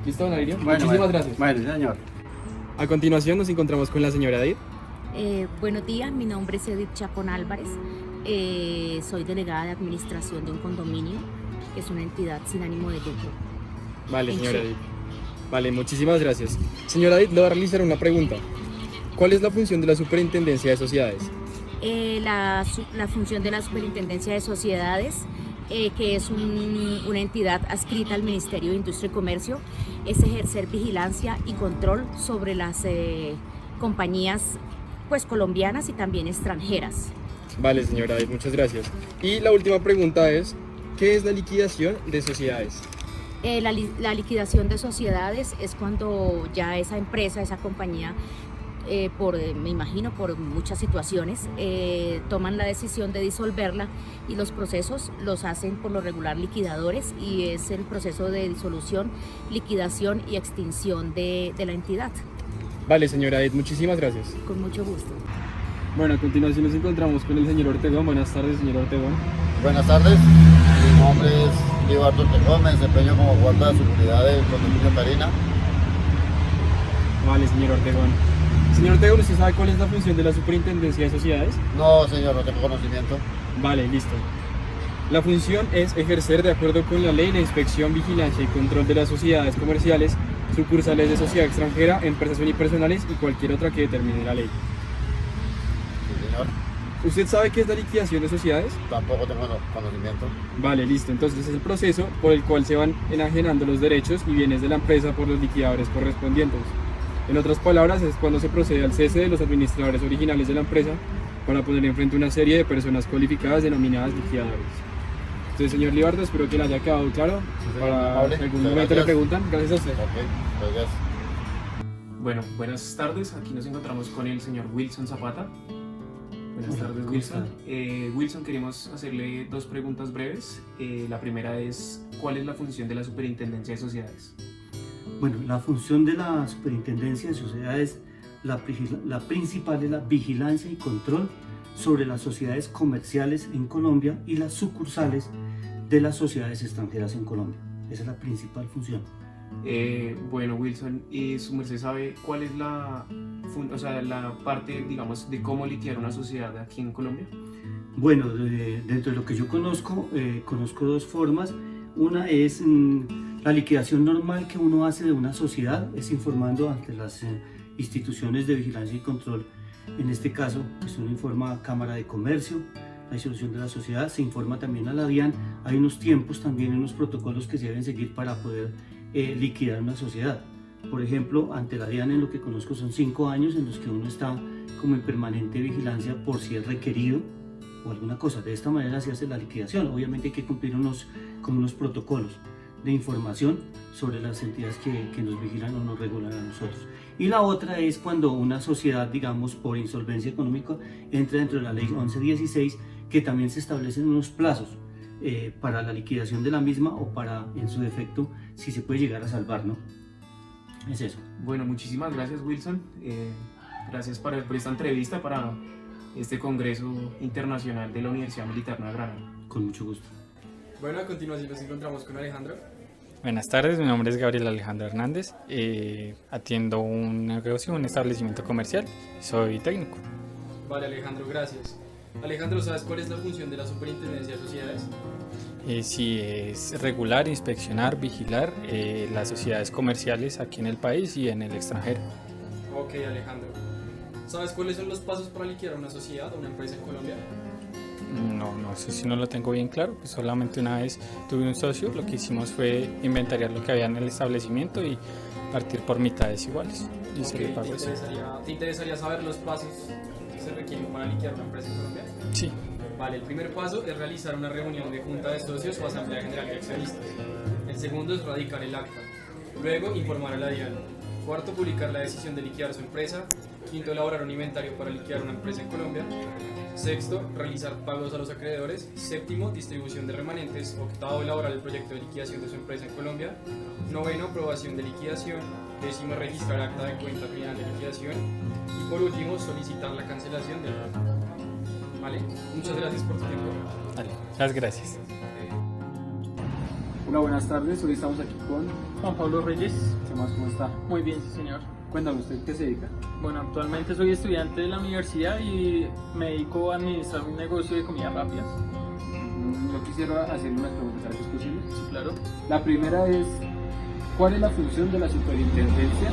¿Listo, Don Alirio? Muchísimas gracias. Bueno, señor. A continuación nos encontramos con la señora Edith. Buenos días, mi nombre es Edith Chacón Álvarez. Soy delegada de administración de un condominio, que es una entidad sin ánimo de lucro. Vale, señora Edith. Vale, muchísimas gracias. Señora Edith, le voy a realizar una pregunta. ¿Cuál es la función de la Superintendencia de Sociedades? La función de la Superintendencia de Sociedades, que es una entidad adscrita al Ministerio de Industria y Comercio, es ejercer vigilancia y control sobre las compañías pues colombianas y también extranjeras. Vale, señora Edith, muchas gracias. Y la última pregunta es, ¿qué es la liquidación de sociedades? La liquidación de sociedades es cuando ya esa empresa, esa compañía, me imagino por muchas situaciones, toman la decisión de disolverla, y los procesos los hacen por lo regular liquidadores, y es el proceso de disolución, liquidación y extinción de la entidad. Vale, señora Edith, muchísimas gracias. Con mucho gusto. Bueno, a continuación nos encontramos con el señor Ortegón. Buenas tardes, señor Ortegón. Buenas tardes, mi nombre es Libardo Ortegón, me desempeño como guarda de seguridad del condominio Karina. Vale, señor Ortegón. Señor Ortegón, ¿usted sabe cuál es la función de la Superintendencia de Sociedades? No, señor, no tengo conocimiento. Vale, listo. La función es ejercer, de acuerdo con la ley, la inspección, vigilancia y control de las sociedades comerciales, sucursales de sociedad extranjera, empresas unipersonales y cualquier otra que determine la ley. Sí, señor. ¿Usted sabe qué es la liquidación de sociedades? Tampoco tengo conocimiento. Vale, listo. Entonces es el proceso por el cual se van enajenando los derechos y bienes de la empresa por los liquidadores correspondientes. En otras palabras, es cuando se procede al cese de los administradores originales de la empresa para poner enfrente una serie de personas cualificadas denominadas liquidadores. Entonces, señor Libardo, espero que le haya quedado claro. Sí, Para algún momento le preguntan. Gracias a usted. Ok, gracias. Bueno, buenas tardes. Aquí nos encontramos con el señor Wilson Zapata. Buenas tardes, Wilson. Wilson, queremos hacerle dos preguntas breves. La primera es, ¿cuál es la función de la Superintendencia de Sociedades? Bueno, la función de la Superintendencia de Sociedades, la principal es la vigilancia y control sobre las sociedades comerciales en Colombia y las sucursales de las sociedades extranjeras en Colombia. Esa es la principal función. Bueno, Wilson, ¿su merced sabe cuál es la parte, digamos, de cómo liquidar una sociedad aquí en Colombia? Bueno, dentro de lo que yo conozco dos formas. Una es la liquidación normal que uno hace de una sociedad, es informando ante las instituciones de vigilancia y control. En este caso, pues uno informa a Cámara de Comercio, la disolución de la sociedad, se informa también a la DIAN. Hay unos tiempos también, unos protocolos que se deben seguir para poder liquidar una sociedad. Por ejemplo, ante la DIAN, en lo que conozco, son 5 años en los que uno está como en permanente vigilancia por si es requerido o alguna cosa. De esta manera se hace la liquidación. Obviamente hay que cumplir unos protocolos de información sobre las entidades que nos vigilan o nos regulan a nosotros. Y la otra es cuando una sociedad, digamos, por insolvencia económica, entra dentro de la ley 1116, que también se establecen unos plazos para la liquidación de la misma o para, en su defecto, si se puede llegar a salvar, ¿no? Es eso. Bueno, muchísimas gracias, Wilson. Gracias por esta entrevista para este Congreso Internacional de la Universidad Militar Nueva Granada. Con mucho gusto. Bueno, a continuación nos encontramos con Alejandro. Buenas tardes, mi nombre es Gabriel Alejandro Hernández, atiendo un negocio, un establecimiento comercial, soy técnico. Vale, Alejandro, gracias. Alejandro, ¿sabes cuál es la función de la Superintendencia de Sociedades? Sí, es regular, inspeccionar, vigilar las sociedades comerciales aquí en el país y en el extranjero. Ok, Alejandro. ¿Sabes cuáles son los pasos para liquidar una sociedad o una empresa en Colombia? No sé si no lo tengo bien claro, pues solamente una vez tuve un socio, lo que hicimos fue inventariar lo que había en el establecimiento y partir por mitades iguales. Y se le pagó eso. ¿Te interesaría saber los pasos que se requieren para liquidar una empresa en Colombia? Sí. Vale, el primer paso es realizar una reunión de junta de socios o asamblea general de accionistas. El segundo es radicar el acta. Luego, informar a la DIAN. Cuarto, publicar la decisión de liquidar su empresa. Quinto, elaborar un inventario para liquidar una empresa en Colombia. Sexto, realizar pagos a los acreedores. Séptimo, distribución de remanentes. Octavo, elaborar el proyecto de liquidación de su empresa en Colombia. Noveno, aprobación de liquidación. Décimo, registrar acta de cuenta final de liquidación. Y por último, solicitar la cancelación del contrato. Vale, muchas gracias por tu tiempo. Vale, muchas gracias. Hola, buenas tardes. Hoy estamos aquí con Juan Pablo Reyes. ¿Qué más? ¿Cómo está? Muy bien, sí señor. Cuéntame, ¿usted qué se dedica? Bueno, actualmente soy estudiante de la universidad y me dedico a administrar un negocio de comidas rápidas. Yo quisiera hacerle unas preguntas, ¿sabes? ¿Es posible? Sí, claro. La primera es, ¿cuál es la función de la superintendencia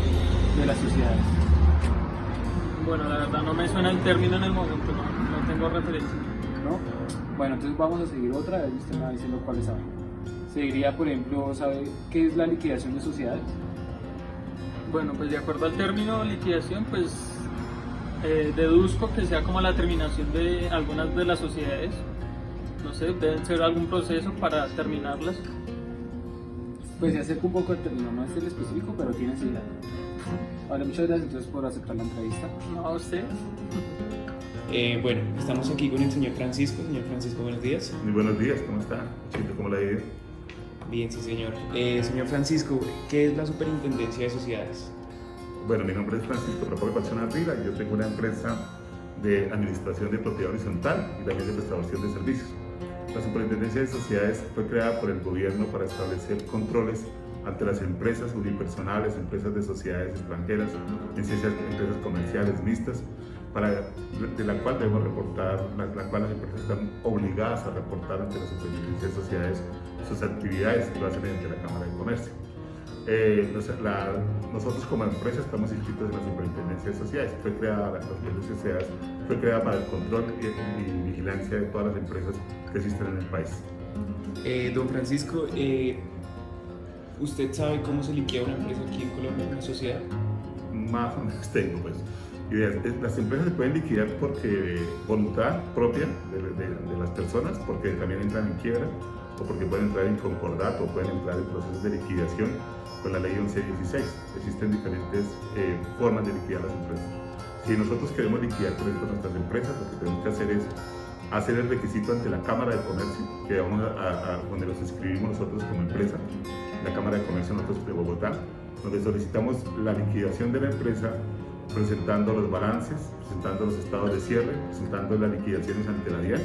de las sociedades? Bueno, la verdad no me suena el término en el momento, no tengo referencia. ¿No? Bueno, entonces vamos a seguir otra vez, usted me va diciendo cuáles sabe. Seguiría, por ejemplo, ¿sabe qué es la liquidación de sociedades? Bueno, pues de acuerdo al término liquidación, pues deduzco que sea como la terminación de algunas de las sociedades. No sé, deben ser algún proceso para terminarlas. Pues se acerca un poco al término, no es el específico, pero tiene sentido. Vale, muchas gracias entonces por aceptar la entrevista. No, a usted. Bueno, estamos aquí con el señor Francisco. Señor Francisco, buenos días. Muy buenos días, ¿cómo está? ¿Cómo le ha ido? Bien, sí señor. Señor Francisco, ¿qué es la Superintendencia de Sociedades? Bueno, mi nombre es Francisco Propague Patrón Ardila, yo tengo una empresa de administración de propiedad horizontal y también de prestación de servicios. La Superintendencia de Sociedades fue creada por el gobierno para establecer controles ante las empresas unipersonales, empresas de sociedades extranjeras, empresas comerciales mixtas, de la cual debemos reportar, la cual las empresas están obligadas a reportar ante la Superintendencia de Sociedades sus actividades que lo hacen mediante la Cámara de Comercio. Nosotros como empresa estamos inscritos en la Superintendencia de Sociedades. La Superintendencia de Sociedades fue creada para el control y vigilancia de todas las empresas que existen en el país. Don Francisco, ¿usted sabe cómo se liquida una empresa aquí en Colombia, una sociedad? Más o menos tengo, pues. Las empresas se pueden liquidar porque voluntad propia de las personas, porque también entran en quiebra, o porque pueden entrar en concordato, o pueden entrar en procesos de liquidación con la ley 1116. Existen diferentes formas de liquidar las empresas. Si nosotros queremos liquidar, por ejemplo, nuestras empresas, lo que tenemos que hacer es hacer el requisito ante la Cámara de Comercio, que vamos donde los inscribimos nosotros como empresa, la Cámara de Comercio nosotros de Bogotá, donde solicitamos la liquidación de la empresa, presentando los balances, presentando los estados de cierre, presentando las liquidaciones ante la DIAN,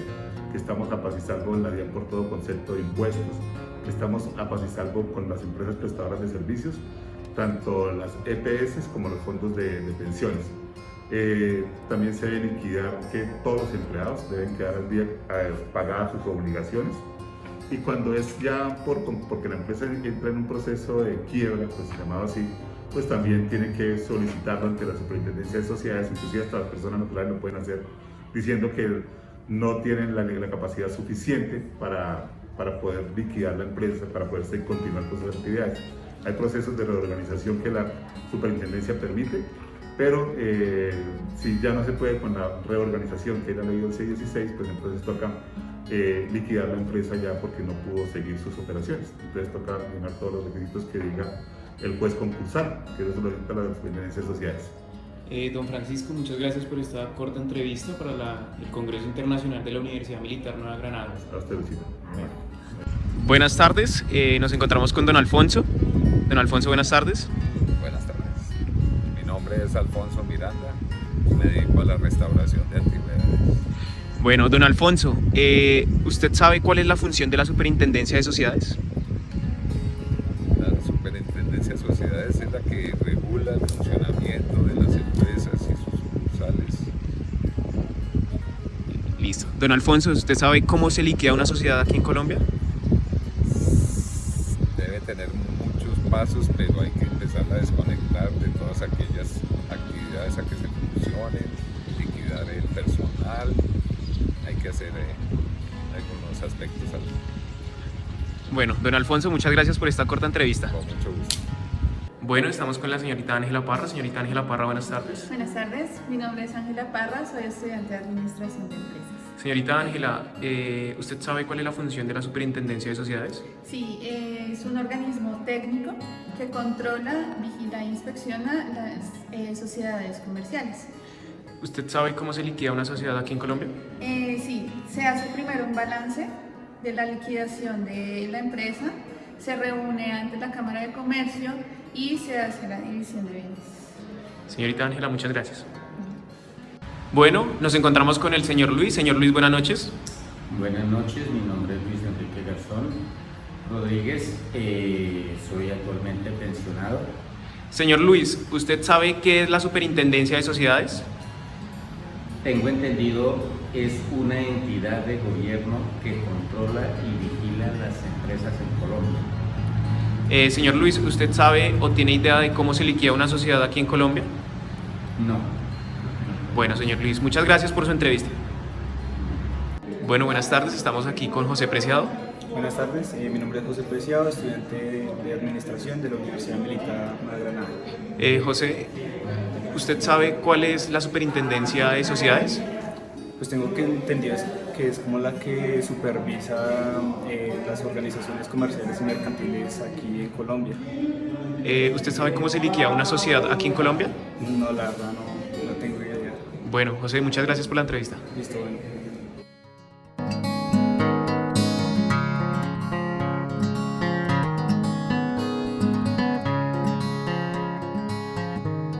que estamos a paz y salvo en la DIAN por todo concepto de impuestos, que estamos a paz y salvo con las empresas prestadoras de servicios, tanto las EPS como los fondos de pensiones. También se debe liquidar que todos los empleados deben quedar al día pagadas sus obligaciones, y cuando es ya porque la empresa entra en un proceso de quiebra, pues llamado así, pues también tiene que solicitarlo ante la Superintendencia de Sociedades, inclusive hasta las personas naturales lo pueden hacer, diciendo que no tienen la capacidad suficiente para poder liquidar la empresa, para poder continuar con sus actividades. Hay procesos de reorganización que la Superintendencia permite, pero si ya no se puede con la reorganización, que es la ley 1116, pues entonces toca liquidar la empresa ya porque no pudo seguir sus operaciones. Entonces toca llenar todos los requisitos que diga el juez concursal, que eso lo dicta la Superintendencia de Sociedades. Don Francisco, muchas gracias por esta corta entrevista para el Congreso Internacional de la Universidad Militar Nueva Granada. A usted, Lucía. Buenas tardes, nos encontramos con don Alfonso. Don Alfonso, buenas tardes. Buenas tardes. Mi nombre es Alfonso Miranda, me dedico a la restauración de antigüedades. Bueno, don Alfonso, ¿usted sabe cuál es la función de la Superintendencia de Sociedades? La Superintendencia de Sociedades es la que regula el funcionamiento de las empresas y sus sucursales. Listo. Don Alfonso, ¿usted sabe cómo se liquida una sociedad aquí en Colombia? Debe tener muchos pasos, pero hay que empezar a desconectar de todas aquellas actividades a que se funcionen, liquidar el personal, hay que hacer algunos aspectos. Bueno, don Alfonso, muchas gracias por esta corta entrevista. Con mucho gusto. Bueno, estamos con la señorita Ángela Parra. Señorita Ángela Parra, buenas tardes. Buenas tardes, mi nombre es Ángela Parra, soy estudiante de Administración de Empresas. Señorita Ángela, ¿usted sabe cuál es la función de la Superintendencia de Sociedades? Sí, es un organismo técnico que controla, vigila e inspecciona las sociedades comerciales. ¿Usted sabe cómo se liquida una sociedad aquí en Colombia? Sí, se hace primero un balance de la liquidación de la empresa, se reúne ante la Cámara de Comercio y se hace la división de bienes. Señorita Ángela, muchas gracias. Bueno, nos encontramos con el señor Luis. Señor Luis, buenas noches. Buenas noches, mi nombre es Luis Enrique Garzón Rodríguez, soy actualmente pensionado. Señor Luis, ¿usted sabe qué es la Superintendencia de Sociedades? Tengo entendido, es una entidad de gobierno que controla y vigila las empresas en Colombia. Señor Luis, ¿usted sabe o tiene idea de cómo se liquida una sociedad aquí en Colombia? No. Bueno, señor Luis, muchas gracias por su entrevista. Bueno, buenas tardes, estamos aquí con José Preciado. Buenas tardes, mi nombre es José Preciado, estudiante de Administración de la Universidad Militar de Granada. José, ¿usted sabe cuál es la Superintendencia de Sociedades? Pues tengo que entender que es como la que supervisa las organizaciones comerciales y mercantiles aquí en Colombia. ¿Usted sabe cómo se liquida una sociedad aquí en Colombia? No, la verdad no tengo idea. Bueno, José, muchas gracias por la entrevista. Listo, bueno.